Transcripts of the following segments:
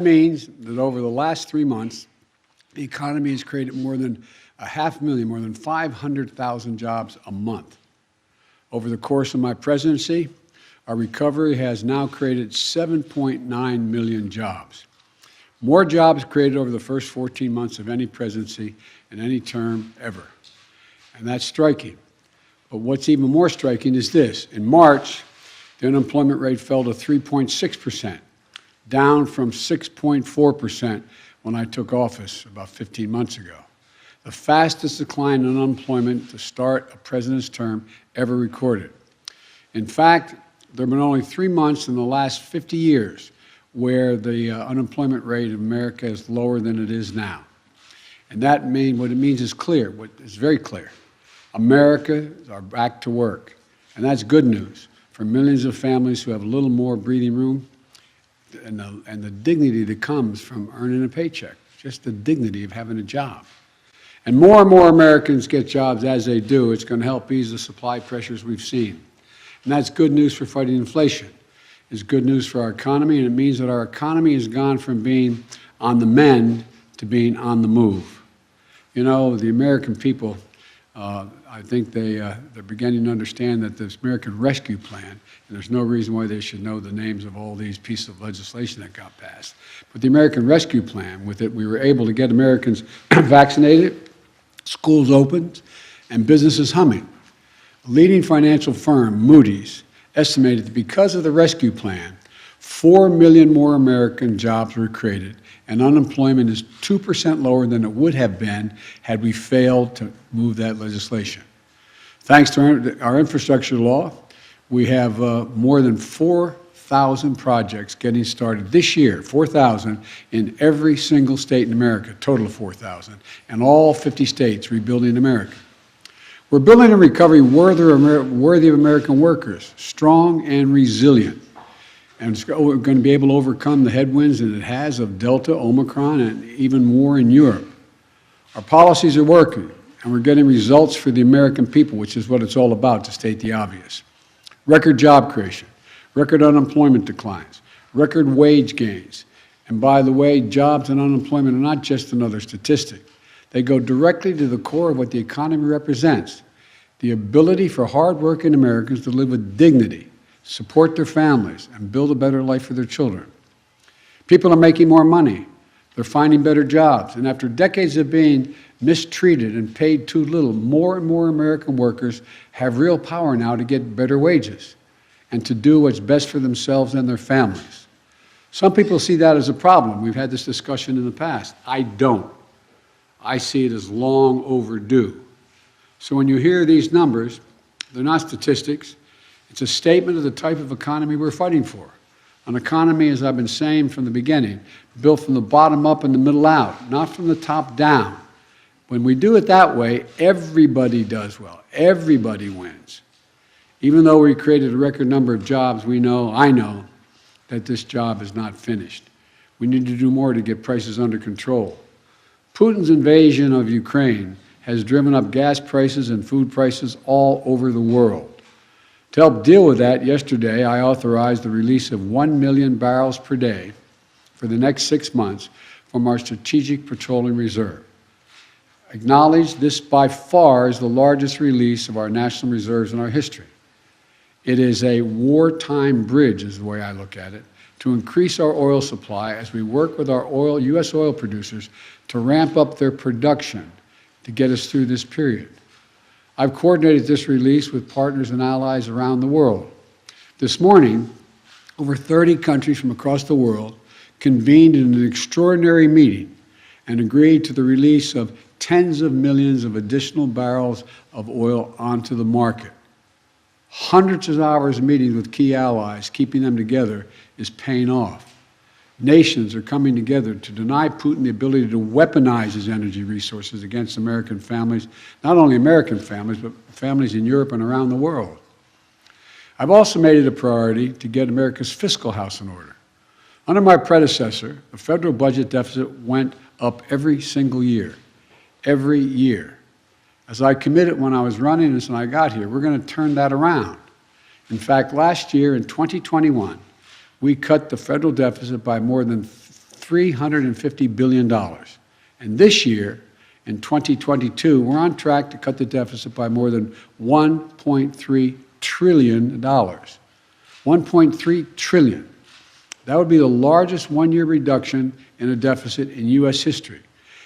means that over the last 3 months, the economy has created more than 500,000, more than 500,000 jobs a month. Over the course of my presidency, our recovery has now created 7.9 million jobs. More jobs created over the first 14 months of any presidency in any term ever. And that's striking. But what's even more striking is this. In March, the unemployment rate fell to 3.6%, down from 6.4% when I took office about 15 months ago. The fastest decline in unemployment to start a president's term ever recorded. In fact, there have been only 3 months in the last 50 years where the unemployment rate of America is lower than it is now. And what it means is clear, it's very clear. Americans are back to work. And that's good news for millions of families who have a little more breathing room and the dignity that comes from earning a paycheck, just the dignity of having a job. And more Americans get jobs as they do. It's going to help ease the supply pressures we've seen. And that's good news for fighting inflation. It's good news for our economy, and it means that our economy has gone from being on the mend to being on the move. You know, the American people, I think they're beginning to understand that this American Rescue Plan, and there's no reason why they should know the names of all these pieces of legislation that got passed, but the American Rescue Plan, with it we were able to get Americans vaccinated, schools opened, and businesses humming. A leading financial firm, Moody's, estimated that because of the rescue plan, 4 million more American jobs were created, and unemployment is 2% lower than it would have been had we failed to move that legislation. Thanks to our infrastructure law, we have more than 4,000 projects getting started this year, 4,000 in every single state in America, total of 4,000, and all 50 states rebuilding America. We're building a recovery worthy of American workers, strong and resilient. And it's going to be able to overcome the headwinds that it has of Delta, Omicron, and even more in Europe. Our policies are working, and we're getting results for the American people, which is what it's all about, to state the obvious. Record job creation, record unemployment declines, record wage gains. And by the way, jobs and unemployment are not just another statistic. They go directly to the core of what the economy represents, the ability for hardworking Americans to live with dignity, support their families, and build a better life for their children. People are making more money. They're finding better jobs. And after decades of being mistreated and paid too little, more and more American workers have real power now to get better wages and to do what's best for themselves and their families. Some people see that as a problem. We've had this discussion in the past. I don't. I see it as long overdue. So when you hear these numbers, they're not statistics. It's a statement of the type of economy we're fighting for. An economy, as I've been saying from the beginning, built from the bottom up and the middle out, not from the top down. When we do it that way, everybody does well. Everybody wins. Even though we created a record number of jobs, I know, that this job is not finished. We need to do more to get prices under control. Putin's invasion of Ukraine has driven up gas prices and food prices all over the world. To help deal with that, yesterday I authorized the release of 1 million barrels per day for the next 6 months from our Strategic Petroleum Reserve. Acknowledge this by far is the largest release of our national reserves in our history. It is a wartime bridge, is the way I look at it, to increase our oil supply as we work with our U.S. oil producers to ramp up their production to get us through this period. I've coordinated this release with partners and allies around the world. This morning, over 30 countries from across the world convened in an extraordinary meeting and agreed to the release of tens of millions of additional barrels of oil onto the market. Hundreds of hours of meetings with key allies, keeping them together, is paying off. Nations are coming together to deny Putin the ability to weaponize his energy resources against American families, not only American families, but families in Europe and around the world. I've also made it a priority to get America's fiscal house in order. Under my predecessor, the federal budget deficit went up every single year, every year. As I committed when I was running this and I got here, we're going to turn that around. In fact, last year in 2021, we cut the federal deficit by more than $350 billion. And this year, in 2022, we're on track to cut the deficit by more than $1.3 trillion. $1.3 trillion. That would be the largest one-year reduction in a deficit in U.S. history.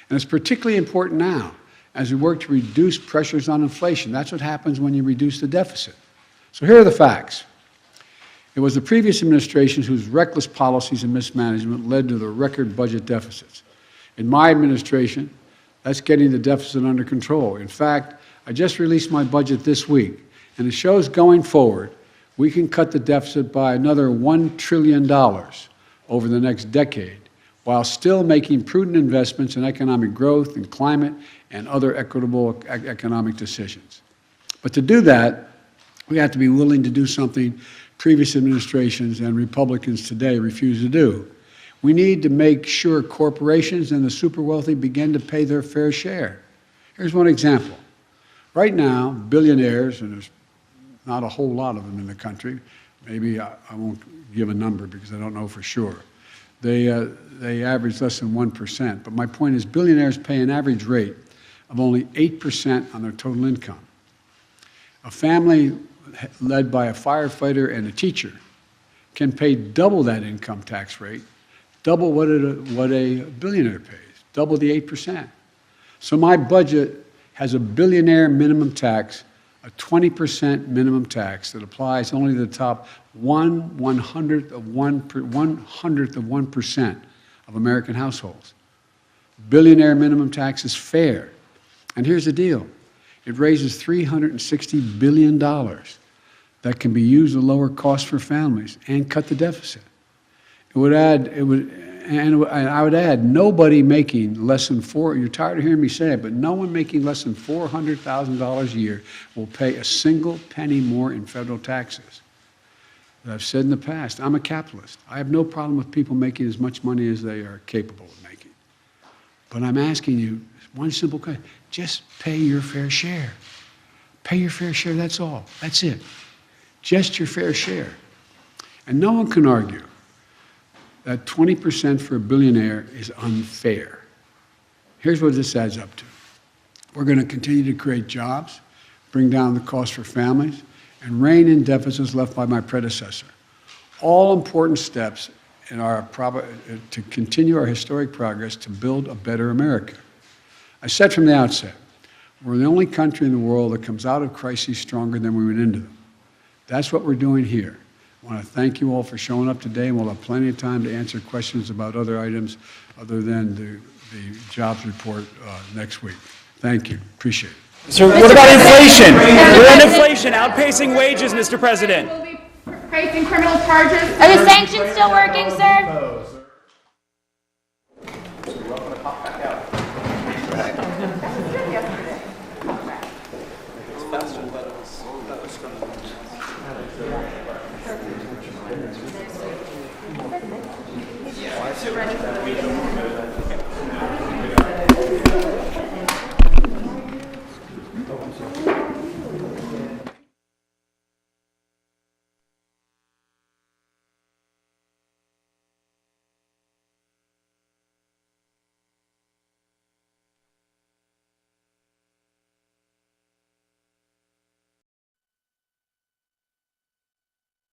And it's particularly important now as we work to reduce pressures on inflation. That's what happens when you reduce the deficit. So here are the facts. It was the previous administrations whose reckless policies and mismanagement led to the record budget deficits. In my administration, that's getting the deficit under control. In fact, I just released my budget this week, and it shows going forward, we can cut the deficit by another $1 trillion over the next decade, while still making prudent investments in economic growth and climate and other equitable economic decisions. But to do that, we have to be willing to do something previous administrations and Republicans today refuse to do. We need to make sure corporations and the super wealthy begin to pay their fair share. Here's one example. Right now, billionaires, and there's not a whole lot of them in the country, maybe I won't give a number because I don't know for sure, they average less than 1%. But my point is billionaires pay an average rate of only 8% on their total income. A family led by a firefighter and a teacher can pay double that income tax rate, double what a billionaire pays, double the 8%. So my budget has a billionaire minimum tax, a 20% minimum tax that applies only to the top 1/100th of 1% of American households. Billionaire minimum tax is fair. And here's the deal. It raises $360 billion that can be used to lower costs for families and cut the deficit. I would add, nobody making less than you're tired of hearing me say it, but no one making less than $400,000 a year will pay a single penny more in federal taxes. As I've said in the past, I'm a capitalist. I have no problem with people making as much money as they are capable of making. But I'm asking you one simple question. Just pay your fair share. Pay your fair share, that's all. That's it. Just your fair share. And no one can argue that 20% for a billionaire is unfair. Here's what this adds up to. We're going to continue to create jobs, bring down the cost for families, and rein in deficits left by my predecessor. All important steps in to continue our historic progress to build a better America. I said from the outset, we're the only country in the world that comes out of crises stronger than we went into them. That's what we're doing here. I want to thank you all for showing up today, and we'll have plenty of time to answer questions about other items other than the jobs report next week. Thank you. Appreciate it. Sir, what about inflation? We're in inflation, outpacing wages, Mr. President. Will be facing criminal charges. Are the sanctions still working, sir? Ready for the meeting.